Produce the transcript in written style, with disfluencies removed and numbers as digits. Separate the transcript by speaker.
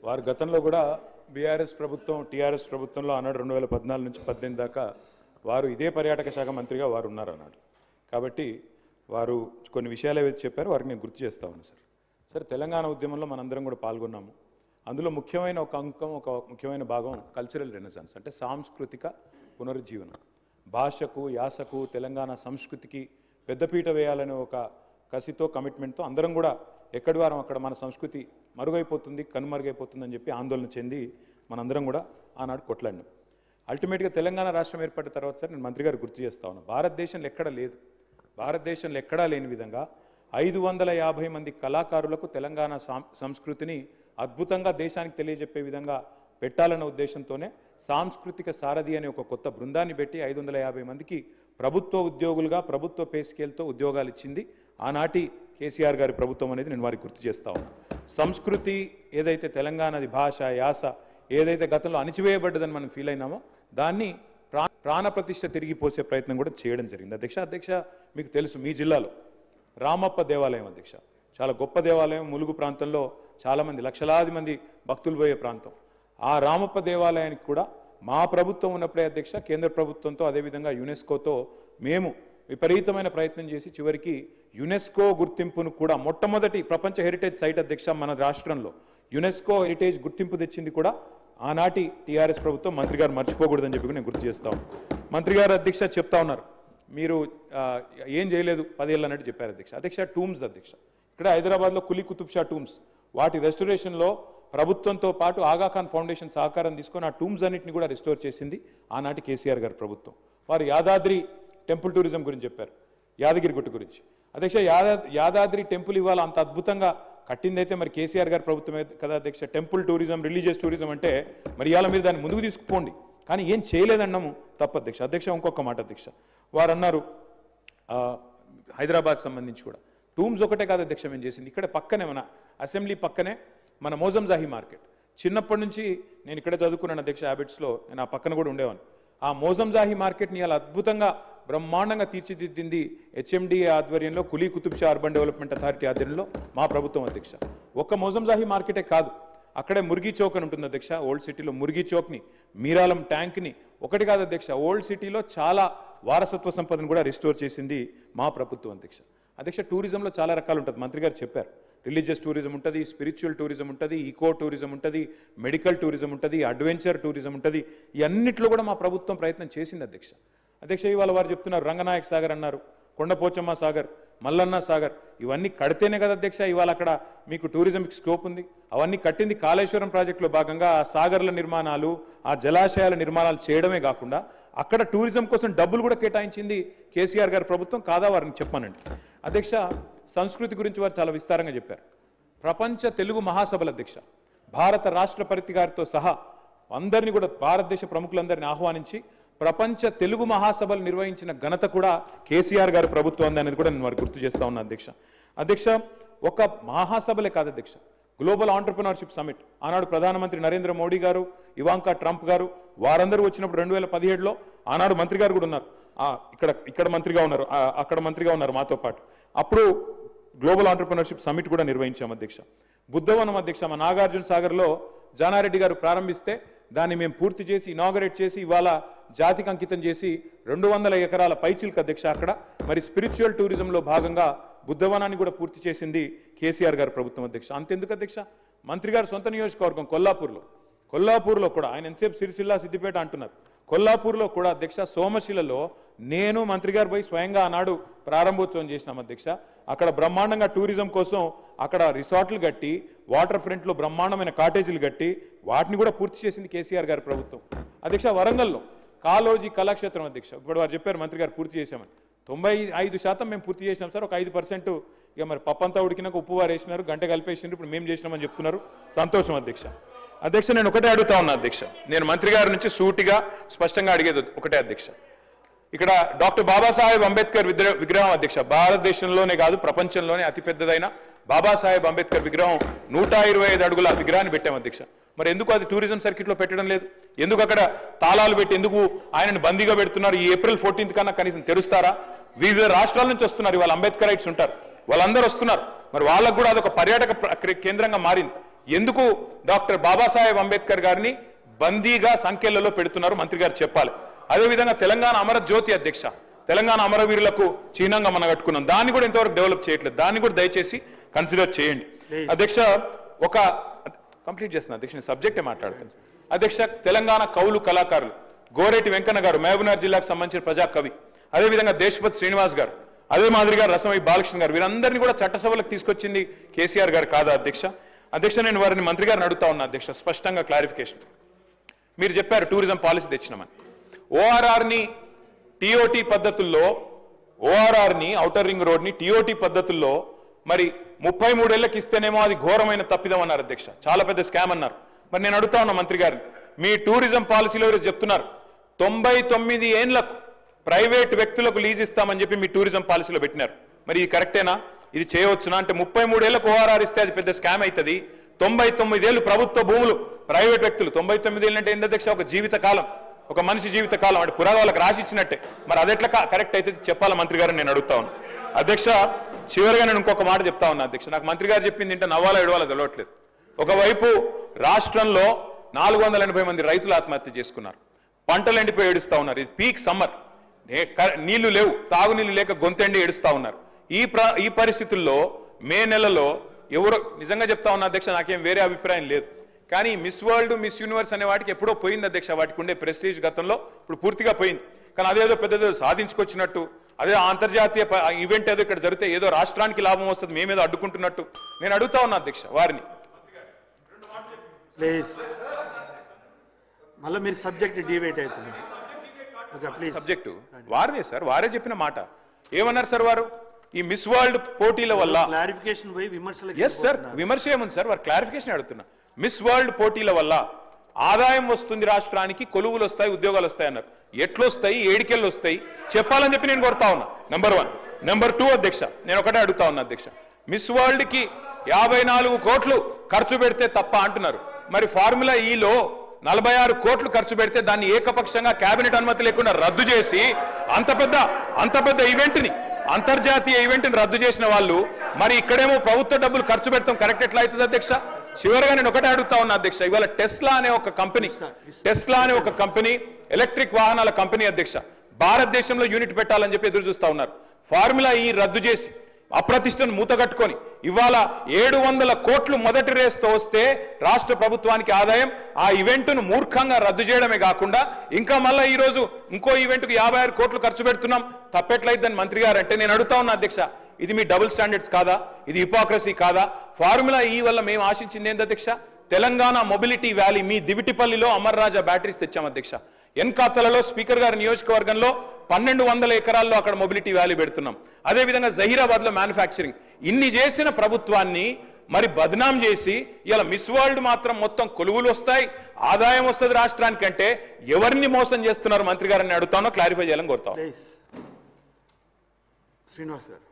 Speaker 1: వారు గతంలో కూడా బీఆర్ఎస్ ప్రభుత్వం టీఆర్ఎస్ ప్రభుత్వంలో అన్నాడు 2014 నుంచి 18 దాకా వారు ఇదే పర్యాటక శాఖ మంత్రిగా వారు ఉన్నారు అన్నాడు. కాబట్టి వారు కొన్ని విషయాలు ఏవైతే చెప్పారో వారికి నేను గుర్తు చేస్తా ఉన్నాను సార్. తెలంగాణ ఉద్యమంలో మనందరం కూడా పాల్గొన్నాము. అందులో ముఖ్యమైన ఒక అంకం, ఒక ముఖ్యమైన భాగం కల్చరల్ రెనెసాన్స్, అంటే సాంస్కృతిక పునరుజ్జీవనం. భాషకు, యాసకు, తెలంగాణ సంస్కృతికి పెద్దపీట వేయాలనే ఒక కసితో, కమిట్మెంట్తో అందరం కూడా ఎక్కడి వారం అక్కడ మన సంస్కృతి మరుగైపోతుంది, కనుమరుగైపోతుందని చెప్పి ఆందోళన చెంది మనందరం కూడా ఆనాడు కొట్లాడినాం. అల్టిమేట్గా తెలంగాణ రాష్ట్రం ఏర్పడిన తర్వాత సార్ నేను మంత్రి గారు గుర్తు చేస్తా ఉన్నాను, భారతదేశంలో ఎక్కడా లేదు, భారతదేశంలో ఎక్కడా లేని విధంగా 550 మంది కళాకారులకు తెలంగాణ సంస్కృతిని అద్భుతంగా దేశానికి తెలియజెప్పే విధంగా పెట్టాలన్న ఉద్దేశంతోనే సాంస్కృతిక సారథి అనే ఒక కొత్త బృందాన్ని పెట్టి 550 మందికి ప్రభుత్వ ఉద్యోగులుగా ప్రభుత్వ పే స్కేల్తో ఉద్యోగాలు ఇచ్చింది ఆనాటి కేసీఆర్ గారి ప్రభుత్వం అనేది నేను వారికి గుర్తు చేస్తా ఉన్నాను. సంస్కృతి ఏదైతే తెలంగాణది భాష, యాస ఏదైతే గతంలో అణిచివేయబడ్డదని మనం ఫీల్ అయినామో దాన్ని ప్రాణప్రతిష్ఠ తిరిగి పోసే ప్రయత్నం కూడా చేయడం జరిగింది. అధ్యక్ష మీకు తెలుసు, మీ జిల్లాలో రామప్ప దేవాలయం అధ్యక్ష చాలా గొప్ప దేవాలయం, ములుగు ప్రాంతంలో చాలామంది లక్షలాది మంది భక్తులు పోయే ప్రాంతం. ఆ రామప్ప దేవాలయానికి కూడా మా ప్రభుత్వం ఉన్నప్పుడే అధ్యక్ష కేంద్ర ప్రభుత్వంతో అదేవిధంగా యునెస్కోతో మేము విపరీతమైన ప్రయత్నం చేసి చివరికి యునెస్కో గుర్తింపును కూడా మొట్టమొదటి ప్రపంచ హెరిటేజ్ సైట్ అధ్యక్ష మన రాష్ట్రంలో యునెస్కో హెరిటేజ్ గుర్తింపు తెచ్చింది కూడా ఆనాటి టీఆర్ఎస్ ప్రభుత్వం. మంత్రి గారు మర్చిపోకూడదని చెప్పి నేను గుర్తు చేస్తా ఉన్నాను. మంత్రి గారు అధ్యక్ష చెప్తా ఉన్నారు మీరు ఏం చేయలేదు 10 ఏళ్ళు అన్నట్టు చెప్పారు అధ్యక్ష. టూమ్స్ అధ్యక్ష ఇక్కడ హైదరాబాద్లో కులీ కుతుబ్ షా టూమ్స్, వాటి రెస్టోరేషన్లో ప్రభుత్వంతో పాటు ఆగాఖాన్ ఫౌండేషన్ సహకారం తీసుకొని ఆ టూమ్స్ అన్నింటినీ కూడా రిస్టోర్ చేసింది ఆనాటి కేసీఆర్ గారి ప్రభుత్వం. వారు యాదాద్రి టెంపుల్ టూరిజం గురించి చెప్పారు, యాదగిరి గుట్ట గురించి. అధ్యక్ష యాదాద్రి టెంపుల్ ఇవాళ అంత అద్భుతంగా కట్టిందైతే మరి కేసీఆర్ గారి ప్రభుత్వమే కదా అధ్యక్ష. టెంపుల్ టూరిజం, రిలీజియస్ టూరిజం అంటే మరి ఇవాళ మీరు దాన్ని ముందుకు తీసుకుపోండి, కానీ ఏం చేయలేదన్నాము తప్పు అధ్యక్ష. ఇంకొక మాట అధ్యక్ష, వారు అన్నారు హైదరాబాద్ సంబంధించి కూడా టూమ్స్ ఒకటే కాదు అధ్యక్ష మేము చేసింది, ఇక్కడ పక్కనే మన అసెంబ్లీ పక్కనే మన మోజంజాహి మార్కెట్. చిన్నప్పటి నుంచి నేను ఇక్కడే చదువుకున్నాను అధ్యక్ష, హ్యాబిట్స్లో నేను ఆ పక్కన కూడా ఉండేవాను. ఆ మోజంజాహి మార్కెట్ని ఇలా అద్భుతంగా బ్రహ్మాండంగా తీర్చిదిద్దింది హెచ్ఎండిఏ ఆధ్వర్యంలో, Quli Qutub Shah urban development authority ఆధ్వర్యంలో మా ప్రభుత్వం అధ్యక్ష. ఒక్క మోజంజాహి మార్కెటే కాదు, అక్కడే మురిగి చౌక్ అని ఉంటుంది అధ్యక్ష. ఓల్డ్ సిటీలో మురిగి చౌక్ని, మీరాలం ట్యాంక్ని ఒకటి కాదు అధ్యక్ష, ఓల్డ్ సిటీలో చాలా వారసత్వ సంపదను కూడా రిస్టోర్ చేసింది మా ప్రభుత్వం అధ్యక్ష. టూరిజంలో చాలా రకాలు ఉంటుంది, మంత్రి గారు చెప్పారు. రిలీజియస్ టూరిజం ఉంటుంది, స్పిరిచువల్ టూరిజం ఉంటుంది, ఈకో టూరిజం ఉంటుంది, మెడికల్ టూరిజం ఉంటుంది, అడ్వెంచర్ టూరిజం ఉంటుంది. ఈ అన్నిట్లో కూడా మా ప్రభుత్వం ప్రయత్నం చేసింది అధ్యక్ష. ఇవాళ వారు చెప్తున్నారు రంగనాయక్ సాగర్ అన్నారు, కొండపోచమ్మ సాగర్, మల్లన్న సాగర్, ఇవన్నీ కడితేనే కదా అధ్యక్ష ఇవాళ అక్కడ మీకు టూరిజంకి స్కోప్ ఉంది. అవన్నీ కట్టింది కాళేశ్వరం ప్రాజెక్టులో భాగంగా. ఆ సాగర్ల నిర్మాణాలు, ఆ జలాశయాల నిర్మాణాలు చేయడమే కాకుండా అక్కడ టూరిజం కోసం డబ్బులు కూడా కేటాయించింది కేసీఆర్ గారి ప్రభుత్వం కాదా, వారిని చెప్పానండి అధ్యక్ష. సంస్కృతి గురించి వారు చాలా విస్తారంగా చెప్పారు. ప్రపంచ తెలుగు మహాసభల అధ్యక్ష భారత రాష్ట్రపతి గారితో సహా అందరినీ కూడా భారతదేశ ప్రముఖులందరినీ ఆహ్వానించి ప్రపంచ తెలుగు మహాసభలు నిర్వహించిన ఘనత కూడా కేసీఆర్ గారి ప్రభుత్వం అనేది కూడా నేను వారు గుర్తు చేస్తా ఉన్నా అధ్యక్ష. ఒక మహాసభలే కాదు అధ్యక్ష, గ్లోబల్ ఆంటర్ప్రినర్షిప్ సమిట్ ఆనాడు ప్రధానమంత్రి నరేంద్ర మోడీ గారు, ఇవాంకా ట్రంప్ గారు వారందరూ వచ్చినప్పుడు 2017లో ఆనాడు మంత్రి గారు కూడా ఉన్నారు, ఇక్కడ మంత్రిగా ఉన్నారు, అక్కడ మంత్రిగా ఉన్నారు మాతో పాటు. అప్పుడు గ్లోబల్ ఆంటర్ప్రినర్షిప్ సమిట్ కూడా నిర్వహించాం అధ్యక్ష. బుద్ధవనం అధ్యక్ష మా నాగార్జున సాగర్లో జానారెడ్డి గారు ప్రారంభిస్తే దాన్ని మేము పూర్తి చేసి ఇనాగరేట్ చేసి ఇవాళ జాతికి అంకితం చేసి 200 ఎకరాల పైచిల్క్ అధ్యక్ష. అక్కడ మరి స్పిరిచువల్ టూరిజంలో భాగంగా బుద్ధవనాన్ని కూడా పూర్తి చేసింది కేసీఆర్ గారి ప్రభుత్వం అధ్యక్ష. అంతెందుకు అధ్యక్ష, మంత్రి గారు సొంత నియోజకవర్గం కొల్లాపూర్లో కూడా ఆయన ఎంతసేపు సిరిసిల్ల సిద్దిపేట అంటున్నారు, కొల్లాపూర్లో కూడా అధ్యక్ష సోమశిలలో నేను మంత్రి గారు పోయి స్వయంగా ఆనాడు ప్రారంభోత్సవం చేసినాం అధ్యక్ష. అక్కడ బ్రహ్మాండంగా టూరిజం కోసం అక్కడ రిసార్ట్లు కట్టి, వాటర్ ఫ్రంట్లో బ్రహ్మాండమైన కాటేజీలు కట్టి వాటిని కూడా పూర్తి చేసింది కేసీఆర్ గారి ప్రభుత్వం అధ్యక్ష. వరంగల్లో కాలోజీ కళాక్షేత్రం అధ్యక్ష, ఇప్పుడు వారు చెప్పారు మంత్రి గారు పూర్తి చేశామని. 95% మేము పూర్తి చేసినాం సార్, ఒక 5% ఇక మరి పప్పంతా ఉడికినాక ఉప్పు వారు వేసినారు, గంట కలిపేసినారు, ఇప్పుడు మేము చేసినామని చెప్తున్నారు, సంతోషం అధ్యక్ష. నేను ఒకటే అడుగుతా ఉన్నా అధ్యక్ష, నేను మంత్రి గారి నుంచి సూటిగా స్పష్టంగా అడిగేది ఒకటే అధ్యక్ష. ఇక్కడ డాక్టర్ బాబాసాహెబ్ అంబేద్కర్ విగ్రహం అధ్యక్ష, భారతదేశంలోనే కాదు ప్రపంచంలోనే అతిపెద్దదైన బాబాసాహెబ్ అంబేద్కర్ విగ్రహం 125 అడుగుల విగ్రహాన్ని పెట్టాం అధ్యక్ష. మరి ఎందుకు అది టూరిజం సర్కిట్లో పెట్టడం లేదు? ఎందుకు అక్కడ తాళాలు పెట్టి ఎందుకు ఆయనను బందీగా పెడుతున్నారు? ఈ ఏప్రిల్ 14th కన్నా కనీసం తెరుస్తారా? వివిధ రాష్ట్రాల నుంచి వస్తున్నారు, ఇవాళ అంబేద్కరైట్స్ ఉంటారు, వాళ్ళందరూ వస్తున్నారు, మరి వాళ్ళకు కూడా అదొక పర్యాటక కేంద్రంగా మారింది. ఎందుకు డాక్టర్ బాబాసాహెబ్ అంబేద్కర్ గారిని బందీగా సంఖ్యలలో పెడుతున్నారు మంత్రి గారు చెప్పాలి. అదేవిధంగా తెలంగాణ అమర జ్యోతి అధ్యక్ష, తెలంగాణ అమరవీరులకు చిహ్నంగా మనం కట్టుకున్నాం, దాన్ని కూడా ఇంతవరకు డెవలప్ చేయట్లేదు, దాన్ని కూడా దయచేసి కన్సిడర్ చేయండి. అధ్యక్ష ఒక కంప్లీట్ చేస్తున్నా అధ్యక్ష, సబ్జెక్టే మాట్లాడుతాను అధ్యక్ష. తెలంగాణ కవులు కళాకారులు గోరేటి వెంకన్న గారు మహబూబ్నగర్ జిల్లాకు సంబంధించిన ప్రజా కవి, అదేవిధంగా దేశపతి శ్రీనివాస్ గారు, అదే మాదిరిగా రసమై బాలకృష్ణ గారు, వీరందరినీ కూడా చట్టసభలకు తీసుకొచ్చింది కేసీఆర్ గారు కాదా అధ్యక్ష? అధ్యక్ష నేను వారిని మంత్రి గారిని అడుగుతా ఉన్నా అధ్యక్ష, స్పష్టంగా క్లారిఫికేషన్. మీరు చెప్పారు టూరిజం పాలసీ తెచ్చినామని, ఓఆర్ఆర్ని టీఓటీ పద్ధతుల్లో, ఓఆర్ఆర్ని ఔటర్ రింగ్ రోడ్ని టీఓటీ పద్ధతుల్లో మరి 33 ఏళ్ళకి ఇస్తేనేమో అది ఘోరమైన తప్పిదం అన్నారు అధ్యక్ష, చాలా పెద్ద స్కామ్ అన్నారు. మరి నేను అడుగుతా ఉన్నా మంత్రి గారిని, మీ టూరిజం పాలసీలో ఈరోజు చెప్తున్నారు 99 ఏళ్లకు ప్రైవేట్ వ్యక్తులకు లీజ్ ఇస్తామని చెప్పి మీ టూరిజం పాలసీలో పెట్టినారు. మరి ఇది కరెక్టేనా? ఇది చేయవచ్చునా? అంటే 33 ఏళ్లకు ఓఆర్ఆర్ ఇస్తే అది పెద్ద స్కామ్ అవుతుంది, 99 ఏళ్ళు ప్రభుత్వ భూములు ప్రైవేట్ వ్యక్తులు, 99 ఏళ్ళు అంటే ఏంటి అధ్యక్ష? ఒక జీవిత కాలం, ఒక మనిషి జీవిత కాలం, అంటే పురాగా వాళ్ళకి రాసి ఇచ్చినట్టే. మరి అది ఎట్లా కరెక్ట్ అయితే చెప్పాలా మంత్రి గారిని నేను అడుగుతా ఉన్నాను అధ్యక్ష. చివరిగా నేను ఇంకొక మాట చెప్తా ఉన్నా అధ్యక్ష, నాకు మంత్రి గారు చెప్పింది ఏంటో నవ్వాలా ఏడవాలో తెలియట్లేదు. ఒకవైపు రాష్ట్రంలో 480 మంది రైతులు ఆత్మహత్య చేసుకున్నారు, పంటలు ఎండిపోయి ఏడుస్తా ఉన్నారు, ఇది పీక్ సమ్మర్, నీళ్లు లేవు, తాగునీళ్లు లేక గొంతెండి ఏడుస్తా ఉన్నారు. ఈ పరిస్థితుల్లో మే నెలలో ఎవరో, నిజంగా చెప్తా ఉన్నా అధ్యక్ష, నాకేం వేరే అభిప్రాయం లేదు, కానీ మిస్ వరల్డ్ మిస్ యూనివర్స్ అనే వాటికి ఎప్పుడో పోయింది అధ్యక్ష, వాటికి ఉండే ప్రెస్టీజ్ గతంలో ఇప్పుడు పూర్తిగా పోయింది. కానీ అదేదో పెద్దదో సాధించుకొచ్చినట్టు, అదే అంతర్జాతీయ ఈవెంట్ ఏదో ఇక్కడ జరిగితే ఏదో రాష్ట్రానికి లాభం వస్తుంది, మేమేదో అడ్డుకుంటున్నట్టు నేను అడుగుతా ఉన్నా అధ్యక్ష వారిని.
Speaker 2: మళ్ళీ మీరు సబ్జెక్ట్ డిబేట్ అవుతుంది.
Speaker 1: సబ్జెక్టు వారిదే సార్, వారే చెప్పిన మాట. ఏమన్నారు సార్ వారు? ఈ మిస్ వరల్డ్ పోటీల వల్ల
Speaker 2: క్లారిఫికేషన్ పోయి విమర్శలు.
Speaker 1: ఎస్ సార్, విమర్శ ఏముంది సార్, వారు క్లారిఫికేషన్ అడుగుతున్నా. మిస్ వరల్డ్ పోటీల వల్ల ఆదాయం వస్తుంది రాష్ట్రానికి, కొలువులు వస్తాయి, ఉద్యోగాలు వస్తాయి అన్నారు. ఎట్లొస్తాయి, ఏడికెళ్ళు వస్తాయి చెప్పాలని చెప్పి నేను కోరుతా ఉన్నా. నెంబర్ 1. నెంబర్ 2 అధ్యక్ష, నేను ఒకటే అడుగుతా ఉన్నా అధ్యక్ష, మిస్ వరల్డ్ కి 54 కోట్లు ఖర్చు పెడితే తప్ప అంటున్నారు. మరి ఫార్ములా ఈలో 46 కోట్లు ఖర్చు పెడితే దాన్ని ఏకపక్షంగా కేబినెట్ అనుమతి లేకుండా రద్దు చేసి అంత పెద్ద ఈవెంట్ని, అంతర్జాతీయ ఈవెంట్ని రద్దు చేసిన వాళ్ళు మరి ఇక్కడేమో ప్రభుత్వ డబ్బులు ఖర్చు పెడతాం కరెక్ట్ ఎట్లా అవుతుంది అధ్యక్ష? చివరిగా నేను ఒకటే అడుగుతా ఉన్నా అధ్యక్ష, ఇవాళ టెస్లా అనే ఒక కంపెనీ ఎలక్ట్రిక్ వాహనాల కంపెనీ అధ్యక్ష, భారతదేశంలో యూనిట్ పెట్టాలని చెప్పి ఎదురు చూస్తా ఉన్నారు. ఫార్ములా ఈ రద్దు చేసి అప్రతిష్టను మూతగట్టుకొని ఇవాళ 700 కోట్లు మొదటి రేస్తో వస్తే రాష్ట్ర ప్రభుత్వానికి ఆదాయం, ఆ ఈవెంట్ను మూర్ఖంగా రద్దు చేయడమే కాకుండా ఇంకా మళ్ళీ ఈ రోజు ఇంకో ఈవెంట్కు 56 కోట్లు ఖర్చు పెడుతున్నాం, తప్పెట్లయిద్దని మంత్రి గారు అంటే నేను అడుగుతా ఉన్నా అధ్యక్ష, ఇది మీ డబుల్ స్టాండర్డ్స్ కాదా? ఇది హిపోక్రసీ కాదా? ఫార్ములా ఈ వల్ల మేము ఆశించింది ఏంటి అధ్యక్ష? తెలంగాణ మొబిలిటీ వ్యాలీ, మీ దివిటిపల్లిలో అమర్ రాజా బ్యాటరీస్ తెచ్చాం అధ్యక్ష. ఎన్కాతలలో స్పీకర్ గారి నియోజకవర్గంలో 1200 ఎకరాల్లో అక్కడ మొబిలిటీ వ్యాలీ పెడుతున్నాం. అదేవిధంగా జహీరాబాద్ లో మ్యానుఫ్యాక్చరింగ్. ఇన్ని చేసిన ప్రభుత్వాన్ని మరి బద్నాం చేసి ఇలా మిస్ వరల్డ్ మాత్రం మొత్తం కొలువులు వస్తాయి, ఆదాయం వస్తుంది రాష్ట్రానికి అంటే ఎవరిని మోసం చేస్తున్నారు మంత్రి గారిని అడుగుతానో క్లారిఫై చేయాలని కోరుతాను.
Speaker 2: శ్రీనివాస్ గారు.